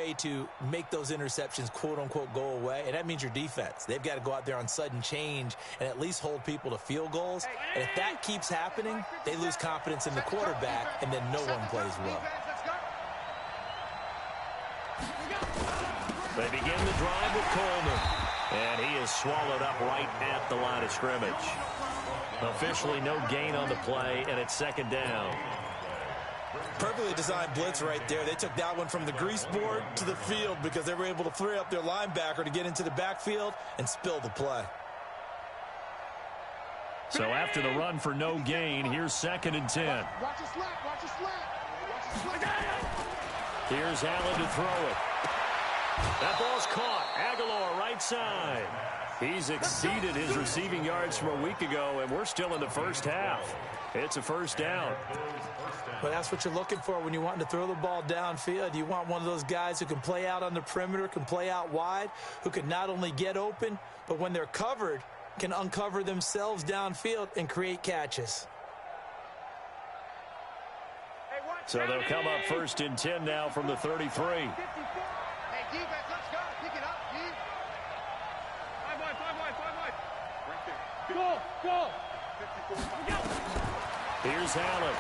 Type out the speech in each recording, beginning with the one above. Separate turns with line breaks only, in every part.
way to make those interceptions, quote-unquote, go away, and that means your defense. They've got to go out there on sudden change and at least hold people to field goals. And if that keeps happening, they lose confidence in the quarterback, and then no one plays well.
They begin the drive with Coleman, and he is swallowed up right at the line of scrimmage. Officially no gain on the play, and it's second down.
Perfectly designed blitz right there. They took that one from the grease board to the field because they were able to free up their linebacker to get into the backfield and spill the play.
So after the run for no gain, here's 2nd and 10.
Watch it slap, watch it slap.
Here's Allen to throw it. That ball's caught. Aguilar right side. He's exceeded his receiving yards from a week ago, and we're still in the first half. It's a first down.
But that's what you're looking for when you're wanting to throw the ball downfield. You want one of those guys who can play out on the perimeter, can play out wide, who can not only get open, but when they're covered, can uncover themselves downfield and create catches.
So they'll come up 1st and 10 now from the 33.
Hey, defense, let's go. Pick it up, D. 5 wide. Right there. Go.
Here's Allen.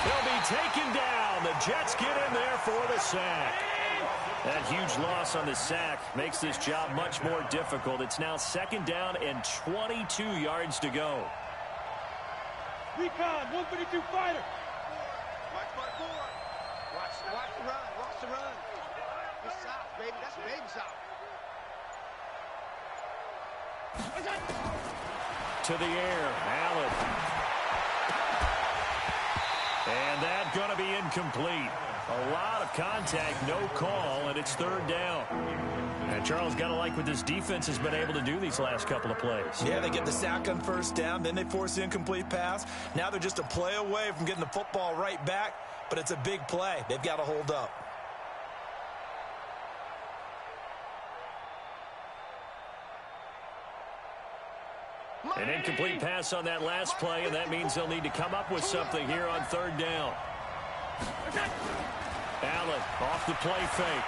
He'll be taken down. The Jets get in there for the sack. That huge loss on the sack makes this job much more difficult. It's now 2nd down and 22 yards to go.
Recon, 152 fighter. Watch the run. Good south, baby. That's baby south.
To the air, Allen. And that's going to be incomplete. A lot of contact, no call, and it's 3rd down. And Charles, got to like what this defense has been able to do these last couple of plays.
Yeah, they get the sack on 1st down, then they force the incomplete pass. Now they're just a play away from getting the football right back, but it's a big play. They've got to hold up.
An incomplete pass on that last play, and that means they'll need to come up with something here on 3rd down. Allen off the play fake.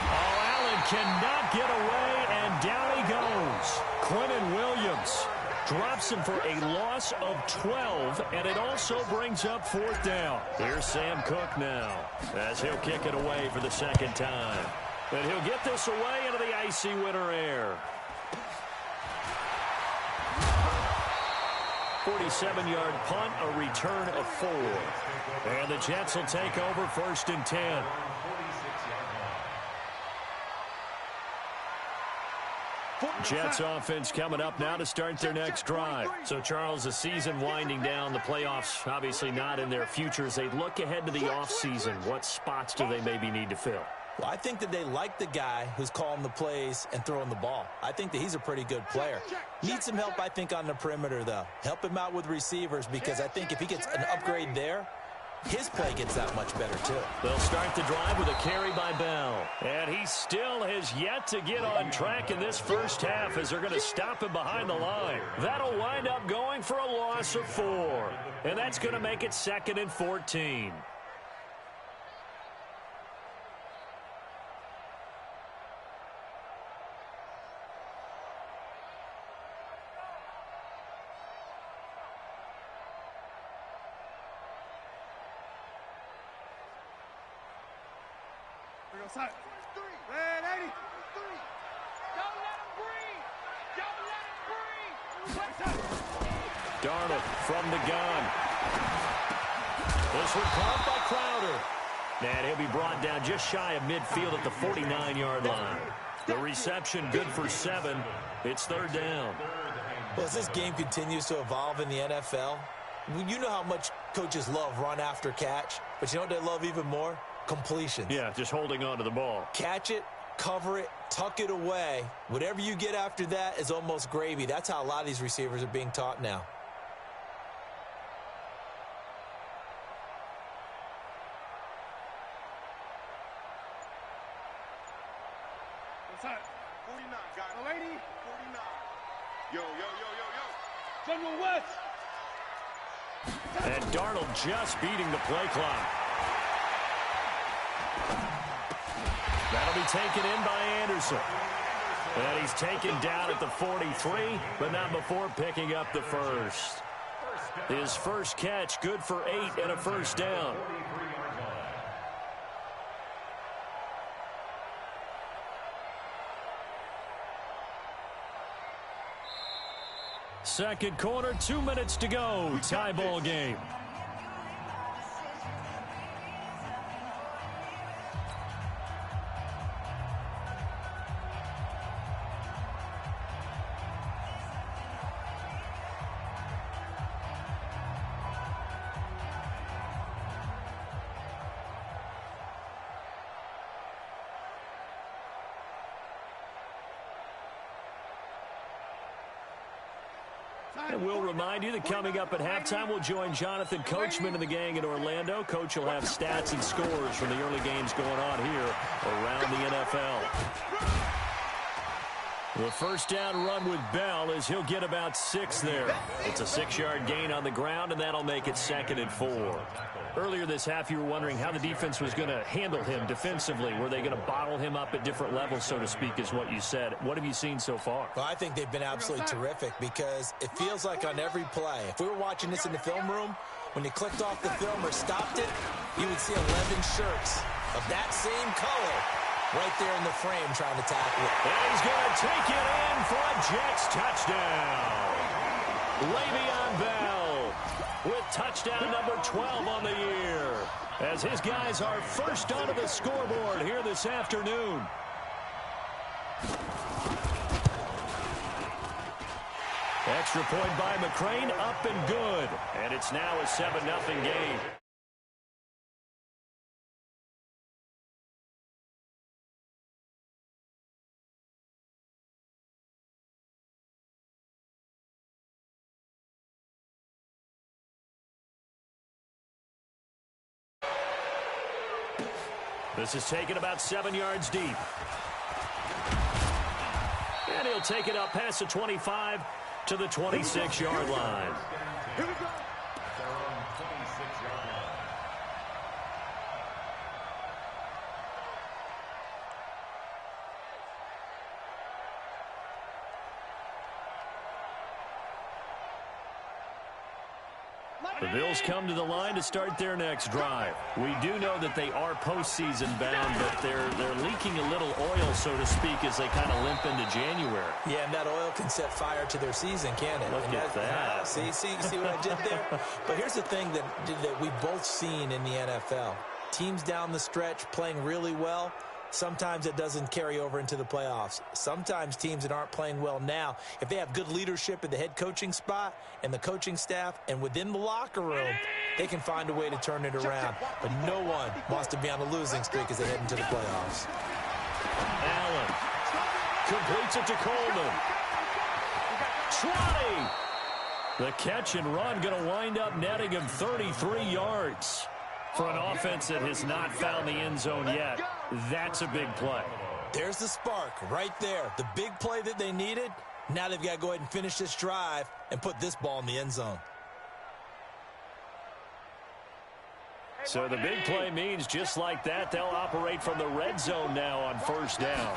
Oh, Allen cannot get away, and down he goes. Quentin Williams drops him for a loss of 12, and it also brings up 4th down. Here's Sam Cook now, as he'll kick it away for the 2nd time. And he'll get this away into the icy winter air. 47-yard punt, a return of 4. And the Jets will take over 1st and 10. Jets offense coming up now to start their next drive. So, Charles, the season winding down, the playoffs obviously not in their future. As they look ahead to the offseason, what spots do they maybe need to fill?
Well, I think that they like the guy who's calling the plays and throwing the ball. I think that he's a pretty good player. Needs some help, I think, on the perimeter, though. Help him out with receivers, because I think if he gets an upgrade there, his play gets that much better, too.
They'll start the drive with a carry by Bell. And he still has yet to get on track in this first half, as they're going to stop him behind the line. That'll wind up going for a loss of 4. And that's going to make it 2nd and 14.
Red 80. Don't let him breathe.
Darnold from the gun. This one caught by Crowder. And he'll be brought down just shy of midfield at the 49-yard line. The reception good for 7. It's 3rd down.
Well, as this game continues to evolve in the NFL, you know how much coaches love run after catch, but you know what they love even more? Completions.
Yeah, just holding on to the ball.
Catch it, cover it, tuck it away. Whatever you get after that is almost gravy. That's how a lot of these receivers are being taught now.
What's that? 49, got it. 080. 49. Yo. General West.
And Darnold just beating the play clock. taken in by Anderson. And he's taken down at the 43, but not before picking up the first. His first catch, good for 8 and a first down. Second quarter, 2 minutes to go. Tie ball game. And we'll remind you that coming up at halftime, we'll join Jonathan Coachman and the gang in Orlando. Coach will have stats and scores from the early games going on here around the NFL. The first down run with Bell is he'll get about 6 there. It's a 6-yard gain on the ground, and that'll make it 2nd and 4. Earlier this half, you were wondering how the defense was going to handle him defensively. Were they going to bottle him up at different levels, so to speak, is what you said. What have you seen so far?
Well, I think they've been absolutely terrific because it feels like on every play, if we were watching this in the film room, when you clicked off the film or stopped it, you would see 11 shirts of that same color right there in the frame trying to tackle it.
And he's going to take it in for a Jets touchdown. Le'Veon Bell with touchdown number 12 on the year, as his guys are first onto the scoreboard here this afternoon. Extra point by McCrane, up and good. And it's now a 7-0 game. This is taken about 7 yards deep. And he'll take it up past the 25 to the 26-yard line.
Here we go.
The Bills come to the line to start their next drive. We do know that they are postseason bound, but they're leaking a little oil, so to speak, as they kind of limp into January.
Yeah, and that oil can set fire to their season, can't it?
Look at that.
See what I did there? But here's the thing that we've both seen in the NFL. Teams down the stretch playing really well. Sometimes it doesn't carry over into the playoffs. Sometimes teams that aren't playing well now, if they have good leadership in the head coaching spot and the coaching staff and within the locker room, they can find a way to turn it around. But no one wants to be on a losing streak as they head into the playoffs.
Allen completes it to Coleman. 20. The catch and run going to wind up netting him 33 yards. For an offense that has not found the end zone yet, that's a big play.
There's the spark right there. The big play that they needed. Now they've got to go ahead and finish this drive and put this ball in the end zone.
So the big play means just like that, they'll operate from the red zone now on first down.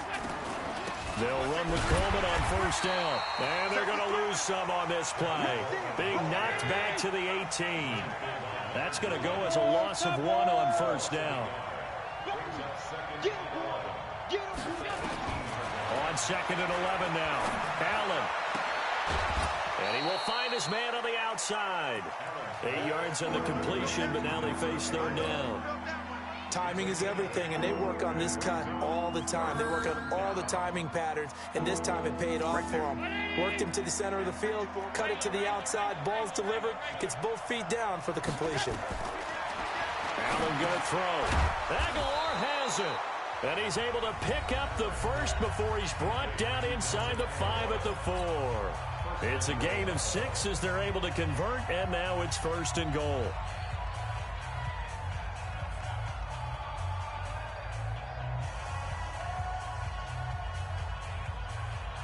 They'll run with Coleman on first down. And they're going to lose some on this play. Being knocked back to the 18. That's going to go as a loss of 1 on first down. On 2nd and 11 now. Allen. And he will find his man on the outside. 8 yards on the completion, but now they face 3rd down.
Timing is everything, and they work on this cut all the time. They work on all the timing patterns, and this time it paid off for them. Worked him to the center of the field, cut it to the outside, ball's delivered, gets both feet down for the completion.
Allen going to throw. Aguilar has it. And he's able to pick up the first before he's brought down inside the 5 at the 4. It's a gain of 6 as they're able to convert, and now it's 1st and goal.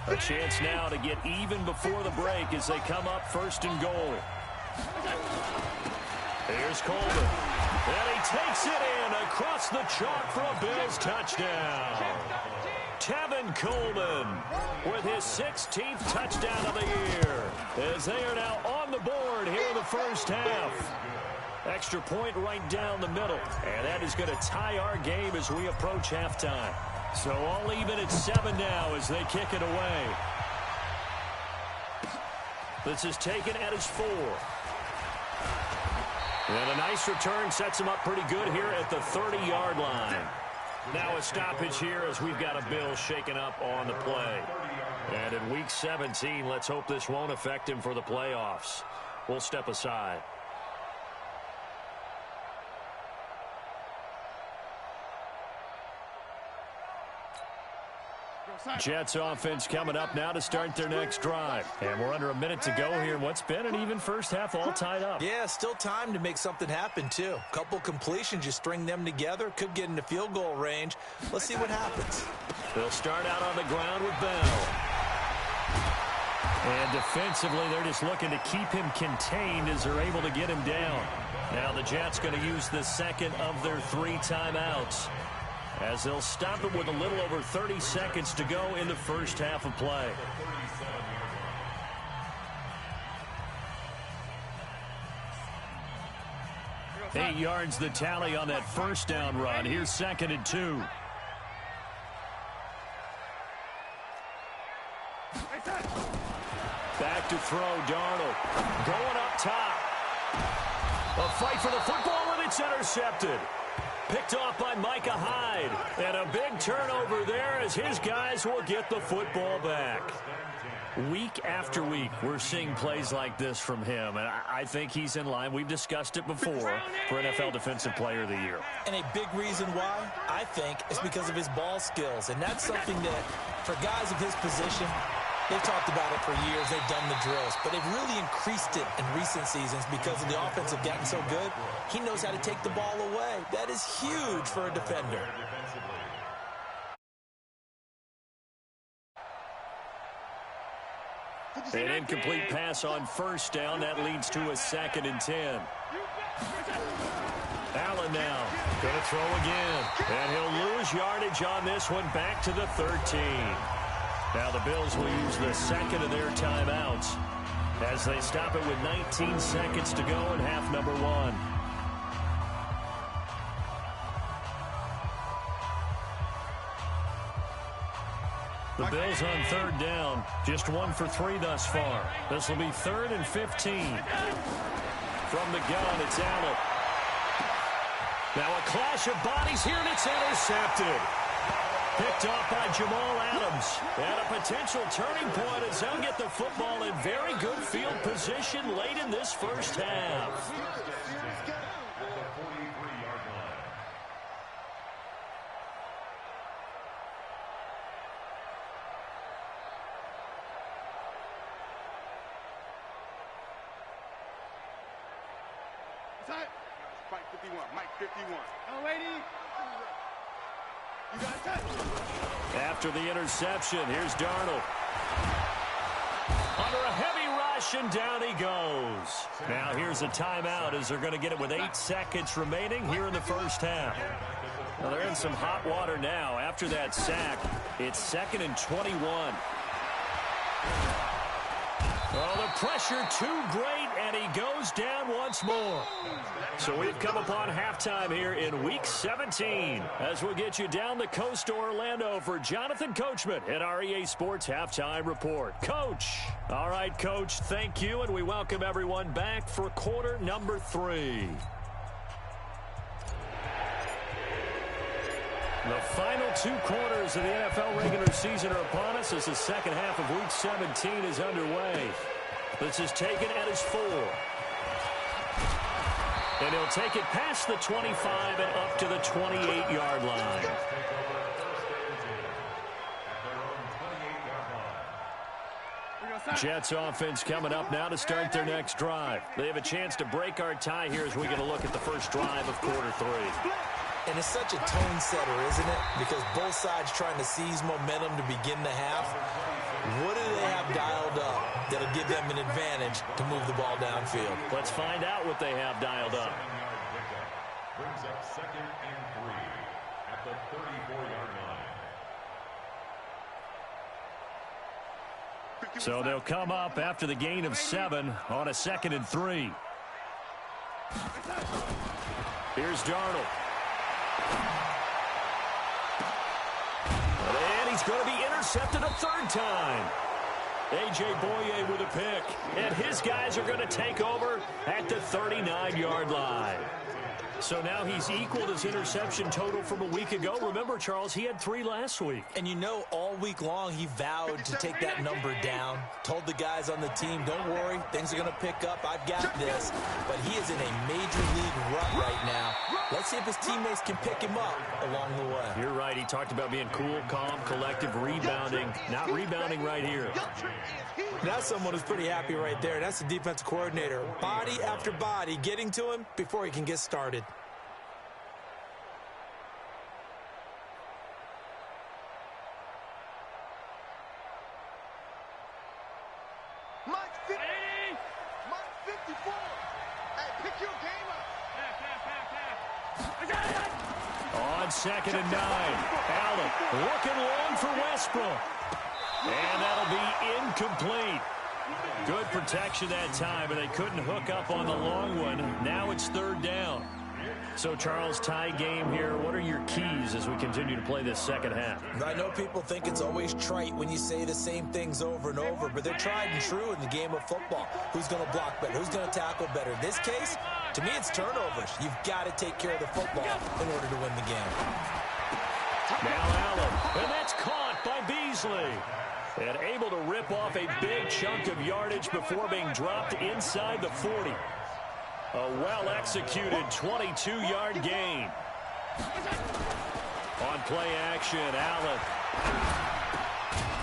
A chance now to get even before the break as they come up 1st and goal. Here's Coleman. And he takes it in across the chalk for a Bills touchdown. Tevin Coleman with his 16th touchdown of the year, as they are now on the board here in the first half. Extra point right down the middle, and that is going to tie our game as we approach halftime. So all even at 7 now as they kick it away. This is taken at his 4. And a nice return sets him up pretty good here at the 30-yard line. Now a stoppage here as we've got a Bill shaken up on the play. And in Week 17, let's hope this won't affect him for the playoffs. We'll step aside. Jets offense coming up now to start their next drive. And we're under a minute to go here in what's been an even first half, all tied up.
Yeah, still time to make something happen, too. A couple completions, you string them together, could get into field goal range. Let's see what happens.
They'll start out on the ground with Bell. And defensively, they're just looking to keep him contained as they're able to get him down. Now the Jets going to use the second of their 3 timeouts, as they'll stop it with a little over 30 seconds to go in the first half of play. Eight yards the tally on that first down run. Here's 2nd and 2. Back to throw, Darnold. Going up top. A fight for the football, and it's intercepted. Picked off by Micah Hyde. And a big turnover there as his guys will get the football back. Week after week, we're seeing plays like this from him. And I think he's in line. We've discussed it before for NFL Defensive Player of the Year.
And a big reason why, I think, is because of his ball skills. And that's something that, for guys of his position, they've talked about it for years. They've done the drills. But they've really increased it in recent seasons because of the offense have gotten so good. He knows how to take the ball away. That is huge for a defender.
An incomplete pass on first down. That leads to a 2nd and 10. Allen now going to throw again. And he'll lose yardage on this one, back to the 13. Now the Bills will use the second of their timeouts as they stop it with 19 seconds to go in half number 1. The Bills on 3rd down, just 1 for 3 thus far. This will be 3rd and 15. From the gun, it's Allen. Now a clash of bodies here, and it's intercepted. Picked off by Jamal Adams. And a potential turning point as they'll get the football in very good field position late in this first half.
Mike 51. Mike 51. Oh, lady. You got a touch.
After the interception, here's Darnold. Under a heavy rush, and down he goes. Now here's a timeout as they're going to get it with 8 seconds remaining here in the first half. Well, they're in some hot water now. After that sack, it's 2nd and 21. Oh, the pressure too great, and he goes down once more. So we've come upon halftime here in Week 17 as we'll get you down the coast to Orlando for Jonathan Coachman at our EA Sports Halftime Report. Coach. All right, Coach, thank you, and we welcome everyone back for quarter number 3. The final 2 quarters of the NFL regular season are upon us as the second half of Week 17 is underway. This is taken at his 4. And he'll take it past the 25 and up to the 28-yard line. Jets offense coming up now to start their next drive. They have a chance to break our tie here as we get a look at the first drive of quarter 3.
And it's such a tone setter, isn't it? Because both sides trying to seize momentum to begin the half. What do they have dialed up that'll give them an advantage to move the ball downfield?
Let's find out what they have dialed up.
Brings up 2nd and 3 at the 34-yard line.
So they'll come up after the gain of 7 on a 2nd and 3. Here's Darnold. And he's going to be intercepted a 3rd time. A.J. Boye with a pick. And his guys are going to take over at the 39-yard line. So now he's equaled his interception total from a week ago. Remember, Charles, he had 3 last week.
And you know, all week long he vowed to take that number down. Told the guys on the team, don't worry, things are going to pick up. I've got this. But he is in a major league rut right now. Let's see if his teammates can pick him up along the way.
You're right. He talked about being cool, calm, collective, rebounding. Not rebounding right here.
That's someone who's pretty happy right there. That's the defensive coordinator. Body after body getting to him before he can get started.
Mike 54. Hey, pick your game up.
On 2nd and 9. Allen looking long for Westbrook. And that'll be incomplete. Good protection that time, but they couldn't hook up on the long one. Now it's 3rd down. So, Charles, tie game here. What are your keys as we continue to play this second half?
I know people think it's always trite when you say the same things over and over, but they're tried and true in the game of football. Who's going to block better? Who's going to tackle better? In this case, to me, it's turnovers. You've got to take care of the football in order to win the game.
Now Allen, and that's caught by Beasley. And able to rip off a big chunk of yardage before being dropped inside the 40. A well-executed 22-yard gain. On play action, Allen.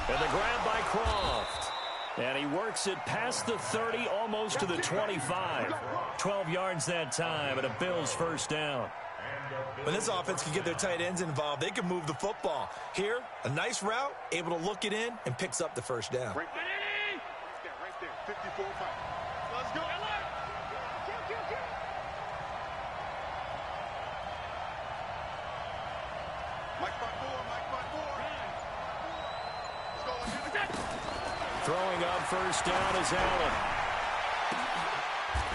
And the grab by Croft. And he works it past the 30, almost to the 25. 12 yards that time, and a Bills 1st down.
When this offense can get their tight ends involved, they can move the football. Here, a nice route, able to look it in, and picks up the 1st down.
Right there. 54 5. Let's go, Ella. Kill. Mike 5-4. Let's go.
Throwing up 1st down is Allen.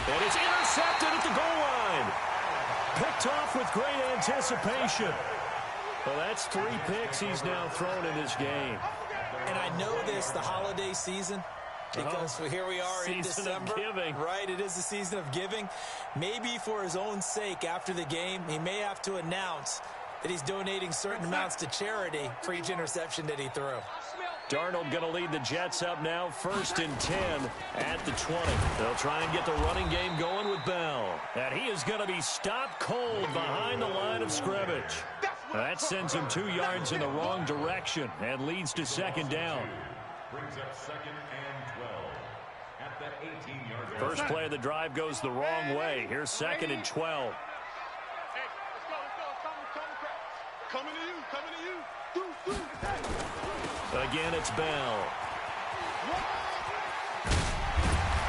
And it's intercepted at the goal line. Picked off with great anticipation. Well, that's 3 picks he's now thrown in this game.
And I know this, the holiday season, because here we are in December.
Season of giving.
Right, it is the season of giving. Maybe for his own sake after the game, he may have to announce that he's donating certain amounts to charity for each interception that he threw.
Darnold going to lead the Jets up now, 1st and 10 at the 20. They'll try and get the running game going with Bell. And he is going to be stopped cold behind the line of scrimmage. That sends him 2 yards in the wrong direction and leads to 2nd down.
Brings up 2nd and 12 at the 18-yard line.
First play of the drive goes the wrong way. Here's 2nd and 12.
Hey, let's go. Coming to you.
Again, it's Bell.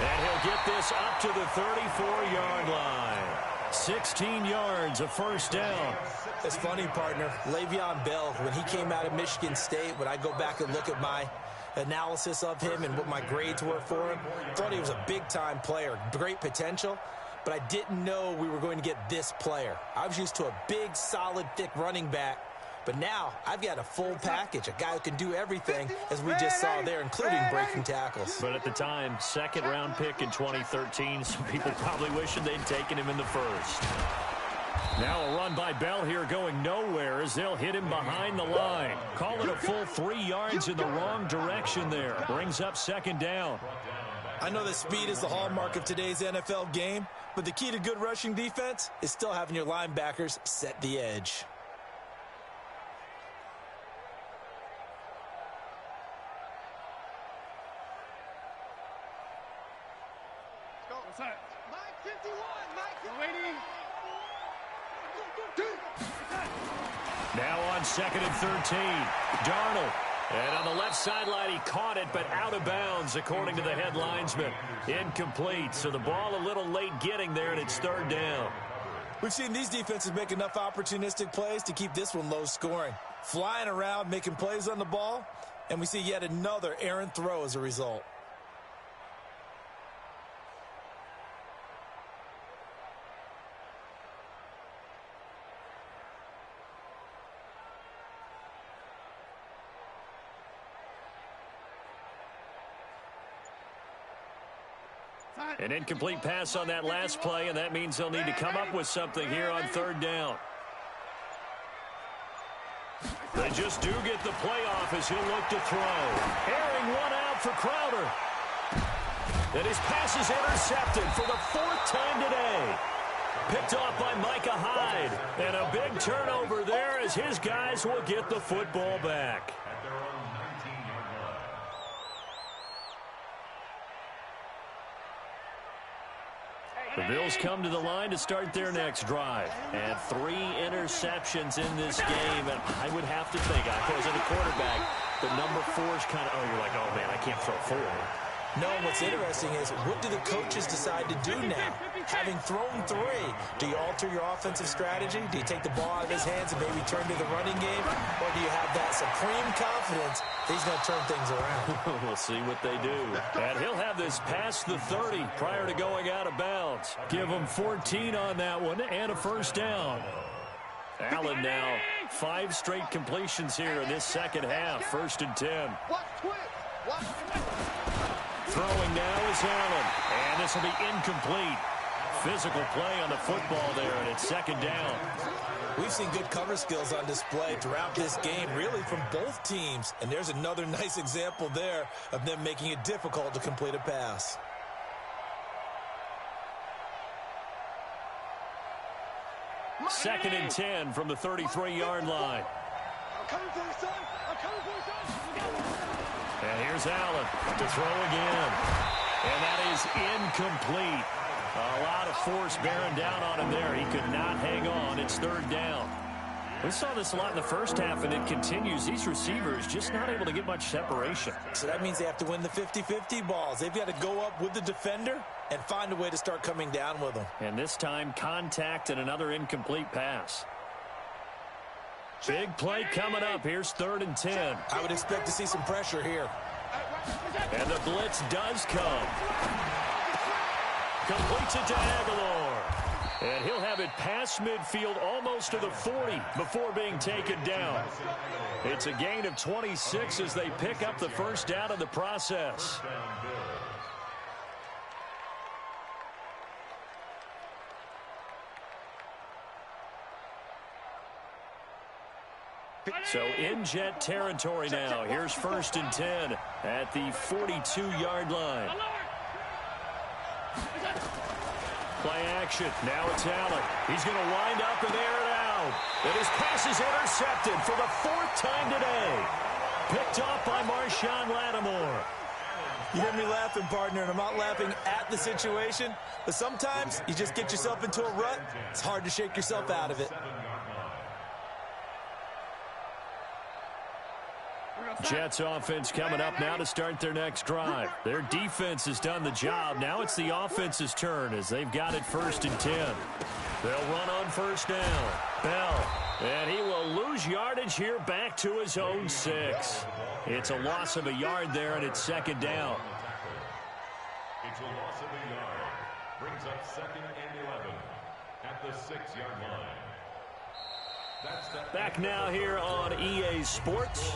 And he'll get this up to the 34-yard line. 16 yards, a 1st down.
It's funny, partner. Le'Veon Bell, when he came out of Michigan State, when I go back and look at my analysis of him and what my grades were for him, thought he was a big-time player, great potential, but I didn't know we were going to get this player. I was used to a big, solid, thick running back. But now, I've got a full package, a guy who can do everything, as we just saw there, including breaking tackles.
But at the time, 2nd-round pick in 2013, some people probably wishing they'd taken him in the 1st. Now a run by Bell here going nowhere as they'll hit him behind the line. Call it a full 3 yards in the wrong direction there. Brings up 2nd down.
I know that speed is the hallmark of today's NFL game, but the key to good rushing defense is still having your linebackers set the edge.
Mike 51. Waiting.
Now on 2nd and 13. Darnold. And on the left sideline, he caught it, but out of bounds, according to the head linesman. Incomplete, so the ball a little late getting there, and it's 3rd down.
We've seen these defenses make enough opportunistic plays to keep this one low scoring. Flying around, making plays on the ball, and we see yet another errant throw as a result.
An incomplete pass on that last play, and that means they'll need to come up with something here on third down. They just do get the play off as he'll look to throw. Airing one out for Crowder. And his pass is intercepted for the fourth time today. Picked off by Micah Hyde. And a big turnover there as his guys will get the football back. The Bills come to the line to start their next drive. And 3 interceptions in this game. And I would have to think, I wasn't a quarterback, the number 4 is kind of, you're like, oh, man, I can't throw 4.
No, what's interesting is, what do the coaches decide to do now? Having thrown 3, do you alter your offensive strategy? Do you take the ball out of his hands and maybe turn to the running game? Or do you have that supreme confidence that he's going to turn things around?
We'll see what they do. And he'll have this past the 30 prior to going out of bounds. Give him 14 on that one and a first down. Allen now 5 straight completions here in this second half. 1st and 10. Throwing now is Allen. And this will be incomplete. Physical play on the football there, and it's 2nd down.
We've seen good cover skills on display throughout this game, really from both teams. And there's another nice example there of them making it difficult to complete a pass.
Second and 10 from the 33-yard line.
I'm coming for you, son. I'm coming for you, son.
And here's Allen to throw again. And that is incomplete. A lot of force bearing down on him there. He could not hang on. It's 3rd down. We saw this a lot in the first half, and it continues. These receivers just not able to get much separation.
So that means they have to win the 50-50 balls. They've got to go up with the defender and find a way to start coming down with them.
And this time, contact and another incomplete pass. Big play coming up. Here's 3rd and 10.
I would expect to see some pressure here.
And the blitz does come. Completes it to Aguilar. And he'll have it past midfield almost to the 40 before being taken down. It's a gain of 26 as they pick up the first down in the process. So in Jet territory now. Here's 1st and 10 at the 42-yard line. Play action. Now it's Allen. He's going to wind up and air it out. And his pass is intercepted for the 4th time today. Picked off by Marshawn Lattimore.
You hear me laughing, partner, and I'm not laughing at the situation, but sometimes you just get yourself into a rut. It's hard to shake yourself out of it.
Jets offense coming up now to start their next drive. Their defense has done the job. Now it's the offense's turn as they've got it 1st and 10. They'll run on 1st down. Bell. And he will lose yardage here back to his own 6. It's a loss of a yard there, and it's 2nd down.
It's a loss of a yard. Brings up 2nd and 11 at the 6-yard line.
Back now here on EA Sports.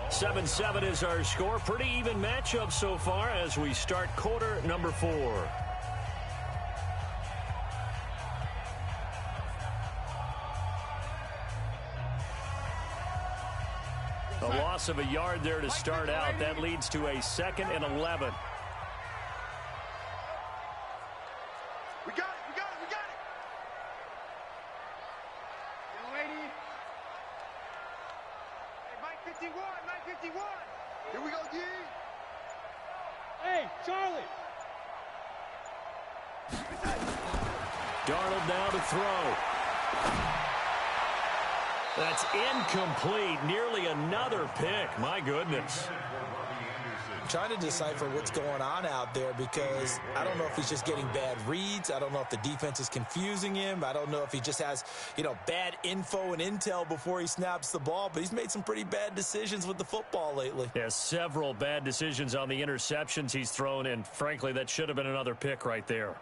7-7 is our score. Pretty even matchup so far as we start quarter number 4. A loss of a yard there to start out. That leads to a 2nd and 11.
We got it, we got it, we got it. Young lady. Hey, Mike 51, Mike 51. Here we go, D. Hey, Charlie.
Darnold now to throw. That's incomplete. Nearly another pick. My goodness.
trying to decipher what's going on out there because I don't know if he's just getting bad reads. I don't know if the defense is confusing him. I don't know if he just has, bad info and intel before he snaps the ball, but he's made some pretty bad decisions with the football lately.
Yeah, several bad decisions on the interceptions he's thrown, and frankly, that should have been another pick right there.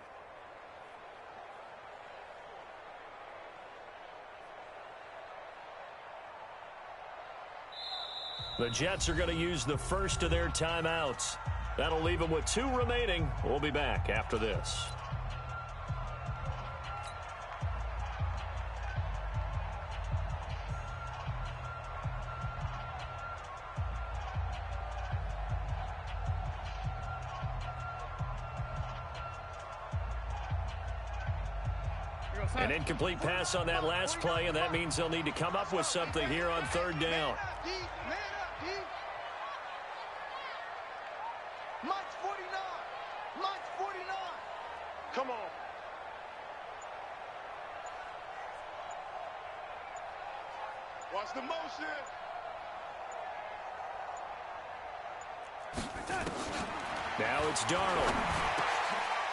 The Jets are going to use the first of their timeouts. That'll leave them with 2 remaining. We'll be back after this. An incomplete pass on that last play, and that means they'll need to come up with something here on 3rd down.
Come on. Watch the motion.
Now it's Darnold.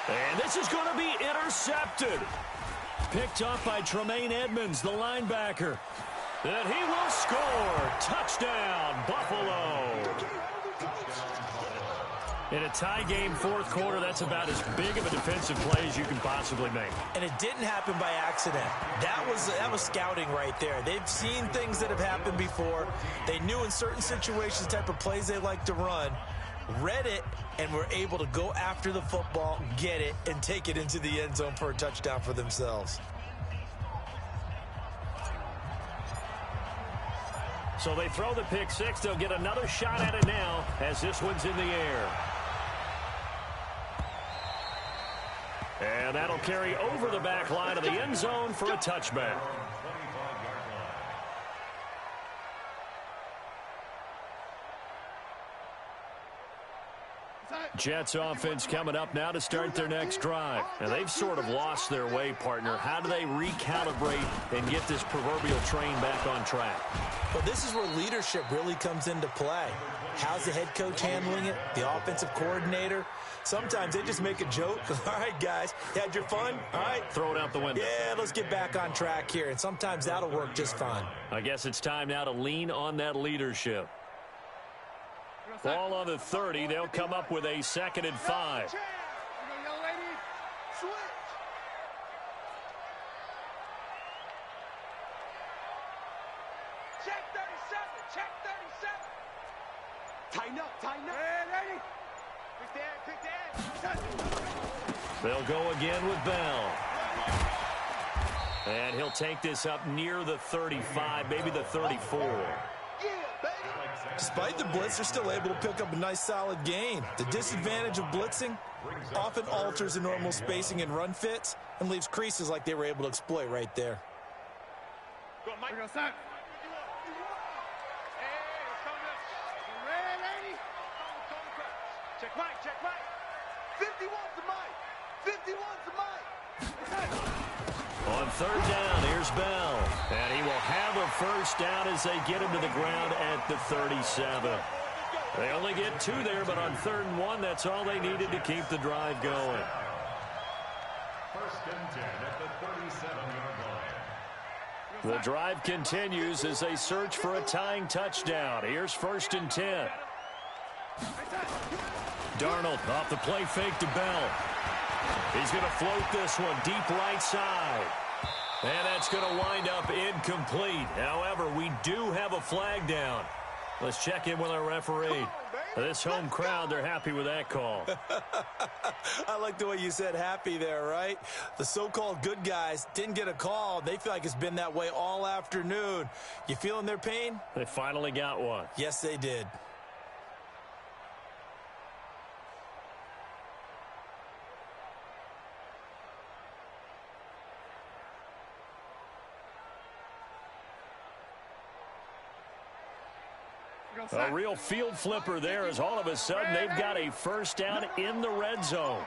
And this is going to be intercepted. Picked up by Tremaine Edmonds, the linebacker. And he will score. Touchdown, Buffalo. In a tie game 4th quarter, that's about as big of a defensive play as you can possibly make.
And it didn't happen by accident. That was scouting right there. They've seen things that have happened before. They knew in certain situations the type of plays they like to run, read it, and were able to go after the football, get it, and take it into the end zone for a touchdown for themselves.
So they throw the pick 6. They'll get another shot at it now as this one's in the air. And that'll carry over the back line of the end zone for a touchback. Jets offense coming up now to start their next drive. Now, they've sort of lost their way, partner. How do they recalibrate and get this proverbial train back on track?
Well, this is where leadership really comes into play. How's the head coach handling it? The offensive coordinator? Sometimes they just make a joke. All right, guys, you had your fun? All right.
Throw it out the window.
Yeah, let's get back on track here. And sometimes that'll work just fine.
I guess it's time now to lean on that leadership. Ball on the 30. They'll come up with a 2nd and 5.
Check 37. Check 37. Tighten up. Tighten up. Hey, lady. Quick dad.
They'll go again with Bell. And he'll take this up near the 35, maybe the 34.
Despite the blitz, they're still able to pick up a nice solid gain. The disadvantage of blitzing often alters the normal spacing and run fits and leaves creases like they were able to exploit right there.
Go, Mike. Go, son. Check Mike, check Mike. 51's the Mike. 51's the Mike.
On 3rd down, here's Bell. And he will have a 1st down as they get him to the ground at the 37. They only get 2 there, but on 3rd and 1, that's all they needed to keep the drive going.
1st and 10 at the 37-yard line.
The drive continues as they search for a tying touchdown. Here's 1st and 10. Darnold off the play fake to Bell. He's going to float this one deep right side. And that's going to wind up incomplete. However, we do have a flag down. Let's check in with our referee. This home crowd, they're happy with that call.
I like the way you said happy there, right? The so-called good guys didn't get a call. They feel like it's been that way all afternoon. You feeling their pain?
They finally got one.
Yes, they did.
A real field flipper there as all of a sudden they've got a 1st down in the red zone.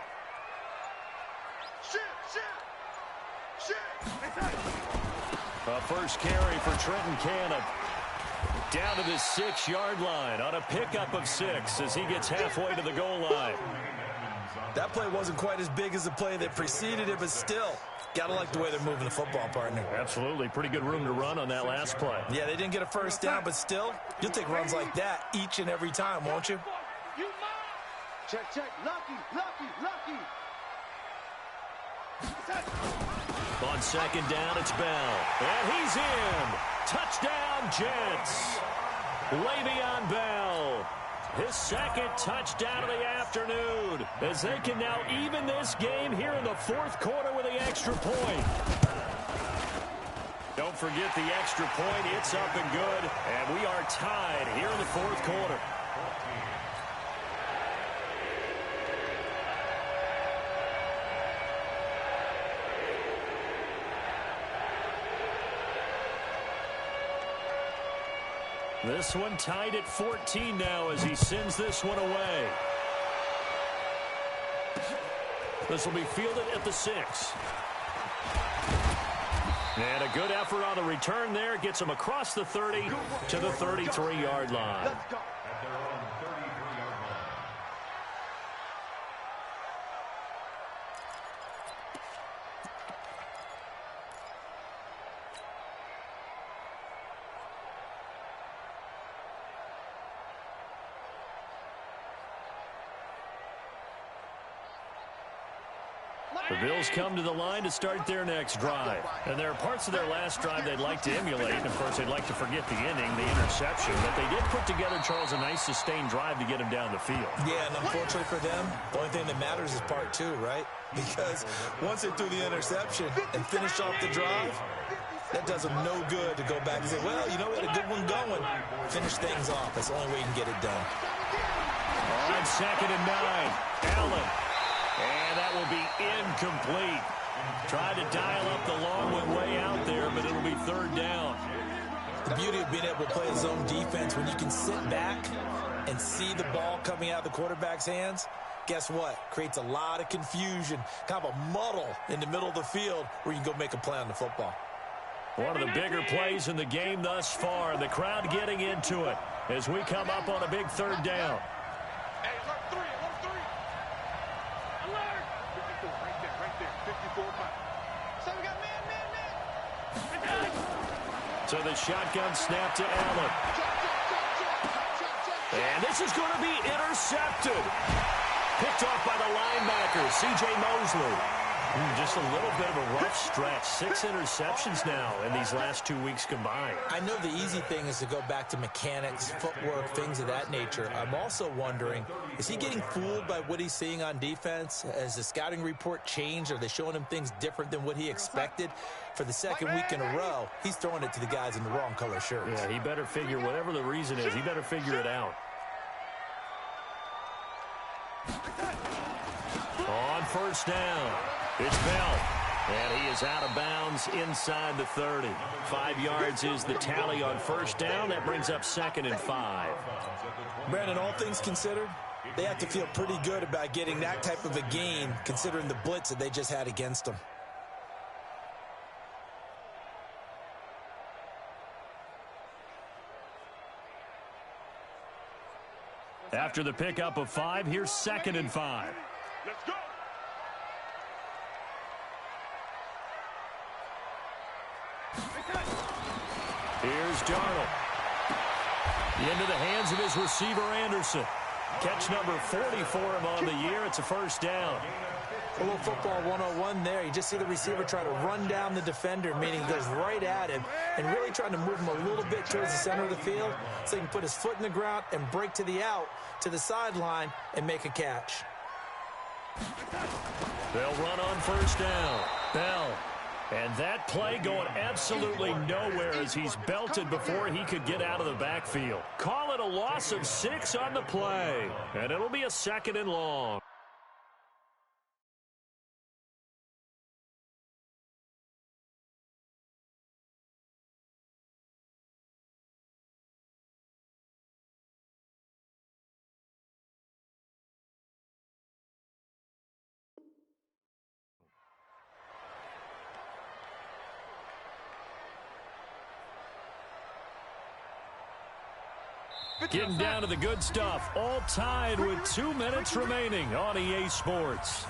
A 1st carry for Trenton Cannon. Down to the 6-yard line on a pickup of 6 as he gets halfway to the goal line.
That play wasn't quite as big as the play that preceded it, but still, got to like the way they're moving the football, partner.
Absolutely. Pretty good room to run on that last play.
Yeah, they didn't get a first down, but still, you'll take runs like that each and every time, won't you?
Check, check. Lucky, lucky, lucky.
On second down, it's Bell. And he's in. Touchdown, Jets. Le'Veon Bell. His second touchdown of the afternoon as they can now even this game here in the fourth quarter with the extra point. Don't forget the extra point. It's up and good. And we are tied here in the fourth quarter. This one tied at 14 now as he sends this one away. This will be fielded at the 6. And a good effort on the return there. Gets him across the 30 to the 33-yard line.
Let's go.
At their own 33-yard line.
The Bills come to the line to start their next drive. And there are parts of their last drive they'd like to emulate. And, of course, they'd like to forget the inning, the interception. But they did put together, Charles, a nice sustained drive to get him down the field.
Yeah, and unfortunately for them, the only thing that matters is part 2, right? Because once they threw the interception and finished off the drive, that does them no good to go back and say, well, you know, we had a good one going. Finish things off. That's the only way you can get it done.
On second and 9, Allen. And that will be incomplete. Tried to dial up the long one way out there, but it'll be third down.
The beauty of being able to play a zone defense when you can sit back and see the ball coming out of the quarterback's hands, guess what? Creates a lot of confusion, kind of a muddle in the middle of the field where you can go make a play on the football.
One of the bigger plays in the game thus far. The crowd getting into it as we come up on a big third down.
Hey, alert 3, alert 3. Alert. 54, right there, 54 miles. So we got man.
So the shotgun snap to Allen. And this is going to be intercepted. Picked off by the linebacker, C.J. Mosley. Just a little bit of a rough stretch. 6 interceptions now in these last 2 weeks combined.
I know the easy thing is to go back to mechanics, footwork, things of that nature. I'm also wondering, is he getting fooled by what he's seeing on defense? Has the scouting report changed? Are they showing him things different than what he expected? For the second week in a row, he's throwing it to the guys in the wrong color shirts.
Yeah, he better figure, whatever the reason is, he better figure it out. On first down, it's Bell. And he is out of bounds inside the 30. 5 yards is the tally on first down. That brings up second and 5.
Brandon, all things considered, they have to feel pretty good about getting that type of a gain considering the blitz that they just had against them.
After the pickup of 5, here's second and 5.
Let's go.
Here's Darnold. Into the hands of his receiver, Anderson. Catch number 40 for him on the year. It's a first down.
A little football 101 there. You just see the receiver try to run down the defender, meaning he goes right at him and really trying to move him a little bit towards the center of the field so he can put his foot in the ground and break to the out, to the sideline, and make a catch.
They'll run on first down. Bell. And that play going absolutely nowhere as he's belted before he could get out of the backfield. Call it a loss of 6 on the play. And it'll be a second and long. Getting down to the good stuff. All tied with 2 minutes remaining on EA Sports.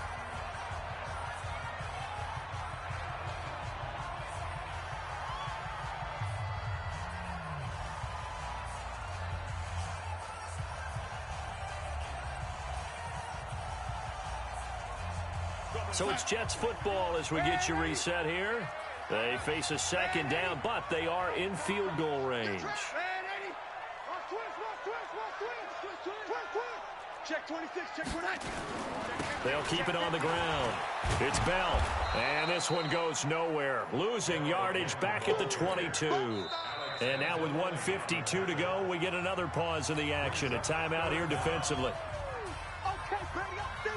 So it's Jets football as we get you reset here. They face a second down, but they are in field goal range.
Check 26, check 29.
They'll keep it on the ground. It's Bell, and this one goes nowhere. Losing yardage back at the 22. And now with 1:52 to go, we get another pause in the action. A timeout here defensively.
Okay, ready up, Steve.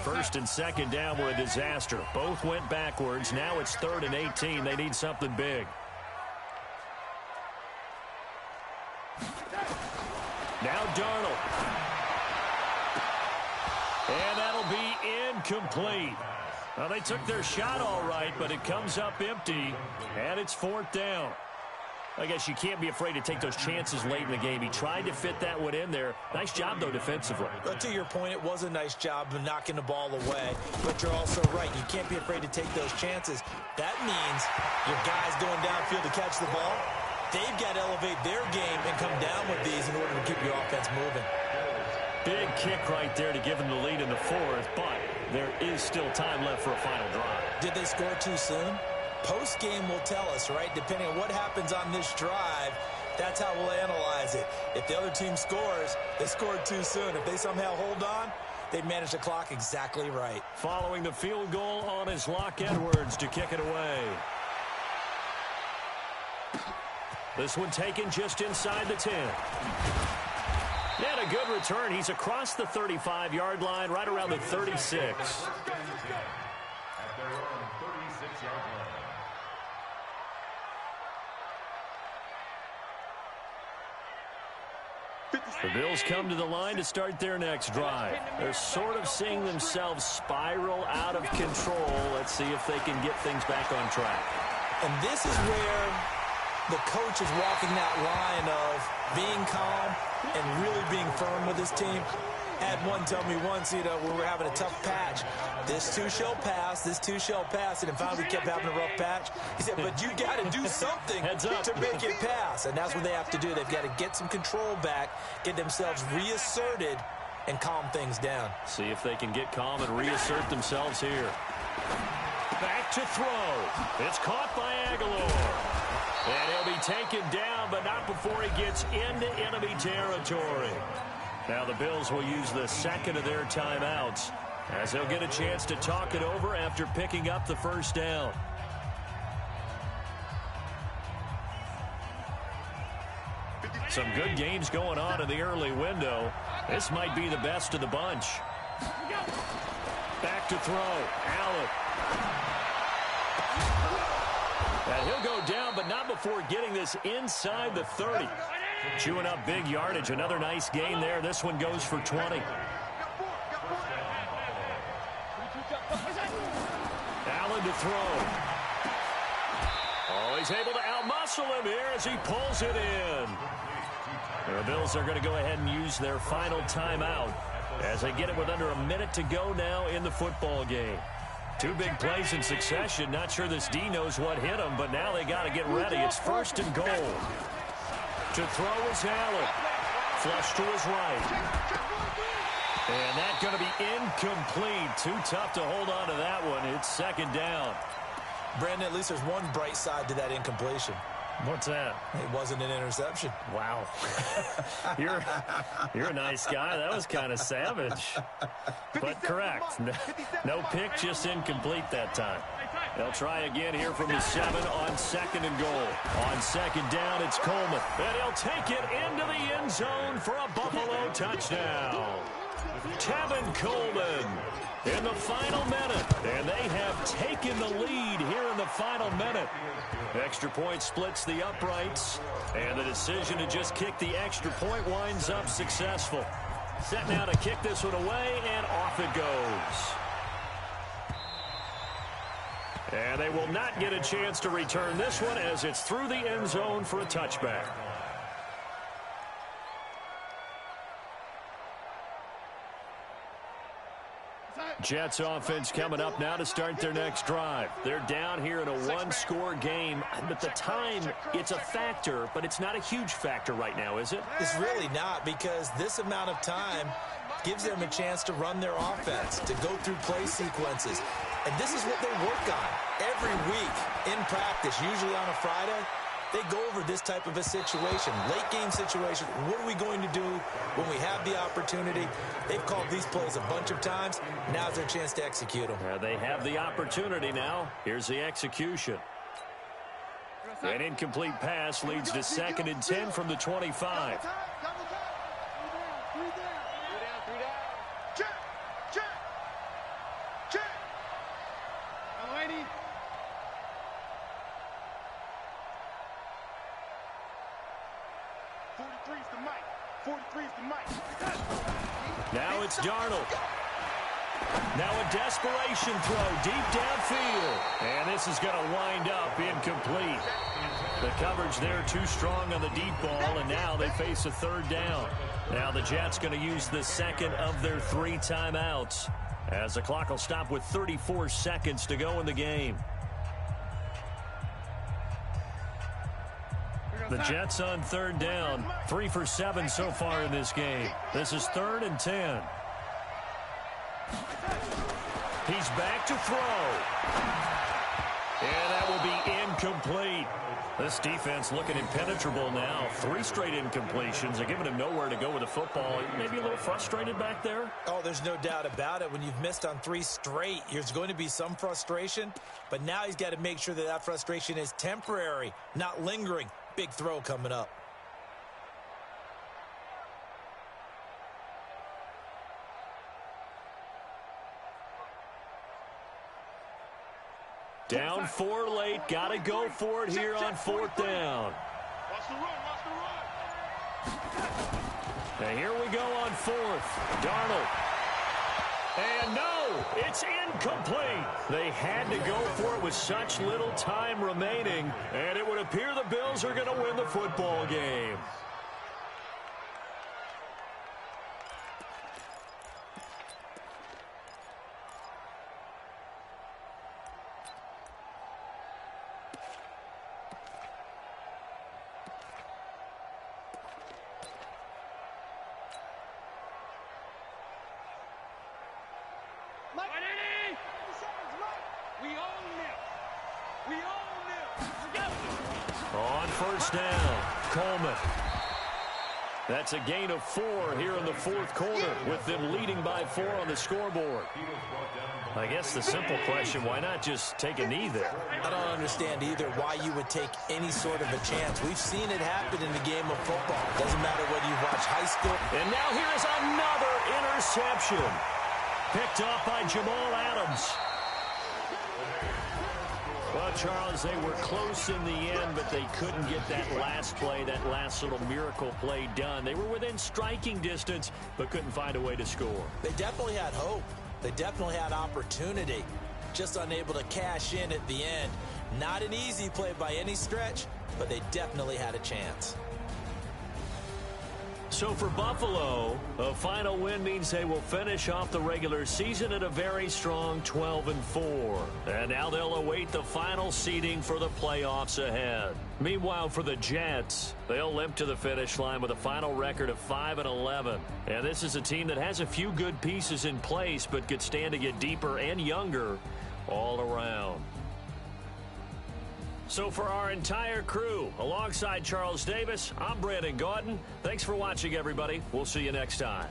First and second down were a disaster. Both went backwards. Now it's 3rd and 18. They need something big. Now Darnold. And that'll be incomplete. Well, they took their shot all right, but it comes up empty, and it's 4th down. I guess you can't be afraid to take those chances late in the game. He tried to fit that one in there. Nice job, though, defensively.
But to your point, it was a nice job of knocking the ball away. But you're also right. You can't be afraid to take those chances. That means your guys going downfield to catch the ball, they've got to elevate their game and come down with these in order to keep your offense moving.
Big kick right there to give them the lead in the 4th, but there is still time left for a final drive.
Did they score too soon? Post-game will tell us, right? Depending on what happens on this drive, that's how we'll analyze it. If the other team scores, they scored too soon. If they somehow hold on, they manage the clock exactly right.
Following the field goal on is Locke Edwards to kick it away. This one taken just inside the 10. And a good return. He's across the 35-yard line, right around the 36. The Bills come to the line to start their next drive. They're sort of seeing themselves spiral out of control. Let's see if they can get things back on track.
And this is where the coach is walking that line of being calm and really being firm with his team. Had one tell me once, when we were having a tough patch, this too shall pass, this too shall pass, and then finally we kept having a rough patch. He said, but you got to do something to make it pass, and that's what they have to do. They've got to get some control back, get themselves reasserted, and calm things down.
See if they can get calm and reassert themselves here. Back to throw. It's caught by Aguilar. And he'll be taken down, but not before he gets into enemy territory. Now the Bills will use the second of their timeouts as they'll get a chance to talk it over after picking up the first down. Some good games going on in the early window. This might be the best of the bunch. Back to throw. Allen. And he'll go down, but not before getting this inside the 30. Chewing up big yardage. Another nice gain there. This one goes for 20. Allen to throw. Oh, he's able to outmuscle him here as he pulls it in. The Bills are going to go ahead and use their final timeout as they get it with under a minute to go now in the football game. Two big plays in succession. Not sure this D knows what hit him, but now they got to get ready. It's 1st and goal. To throw is Allen. Flush to his right. And that's going to be incomplete. Too tough to hold on to that one. It's 2nd down.
Brandon, at least there's one bright side to that incompletion.
What's that?
It wasn't an interception.
Wow. You're a nice guy. That was kind of savage. But correct. No pick, just incomplete that time. They'll try again here from the 7 on 2nd and goal. On 2nd down, it's Coleman. And he'll take it into the end zone for a Buffalo touchdown. Tevin Coleman in the final minute. And they have taken the lead here in the final minute. Extra point splits the uprights. And the decision to just kick the extra point winds up successful. Set now to kick this one away, and off it goes. And they will not get a chance to return this one as it's through the end zone for a touchback. Jets offense coming up now to start their next drive. They're down here in a one-score game, but the time, it's a factor, but it's not a huge factor right now, is it?
It's really not, because this amount of time gives them a chance to run their offense, to go through play sequences. And this is what they work on every week in practice, usually on a Friday. They go over this type of a situation, late game situation. What are we going to do when we have the opportunity? They've called these plays a bunch of times. Now's their chance to execute them.
They have the opportunity now. Here's the execution. An incomplete pass leads to 2nd and 10 from the 25. Now it's Darnold. Now a desperation throw deep downfield. And this is going to wind up incomplete. The coverage there too strong on the deep ball, and now they face a 3rd down. Now the Jets going to use the 2nd of their 3 timeouts, as the clock will stop with 34 seconds to go in the game. The Jets on 3rd down, 3 for 7 so far in this game. This is 3rd and 10. He's back to throw. And that will be incomplete. This defense looking impenetrable now. 3 straight incompletions. They're giving him nowhere to go with the football. Maybe a little frustrated back there?
Oh, there's no doubt about it. When you've missed on 3 straight, there's going to be some frustration. But now he's got to make sure that that frustration is temporary, not lingering. Big throw coming up.
Down 4 late. Got to go for it here on 4th down. And here we go on 4th. Darnold. And no, it's incomplete. They had to go for it with such little time remaining, and it would appear the Bills are going to win the football game. On 1st down, Coleman. That's a gain of 4 here in the 4th quarter, with them leading by 4 on the scoreboard. I guess the simple question, why not just take a knee there?
I don't understand either why you would take any sort of a chance. We've seen it happen in the game of football. Doesn't matter whether you watch high school.
And now here's another interception. Picked up by Jamal Adams. Well, Charles, they were close in the end, but they couldn't get that last play, that last little miracle play done. They were within striking distance, but couldn't find a way to score.
They definitely had hope. They definitely had opportunity. Just unable to cash in at the end. Not an easy play by any stretch, but they definitely had a chance.
So for Buffalo, a final win means they will finish off the regular season at a very strong 12-4. And now they'll await the final seeding for the playoffs ahead. Meanwhile, for the Jets, they'll limp to the finish line with a final record of 5-11. And this is a team that has a few good pieces in place, but could stand to get deeper and younger all around. So for our entire crew, alongside Charles Davis, I'm Brandon Gaudin. Thanks for watching, everybody. We'll see you next time.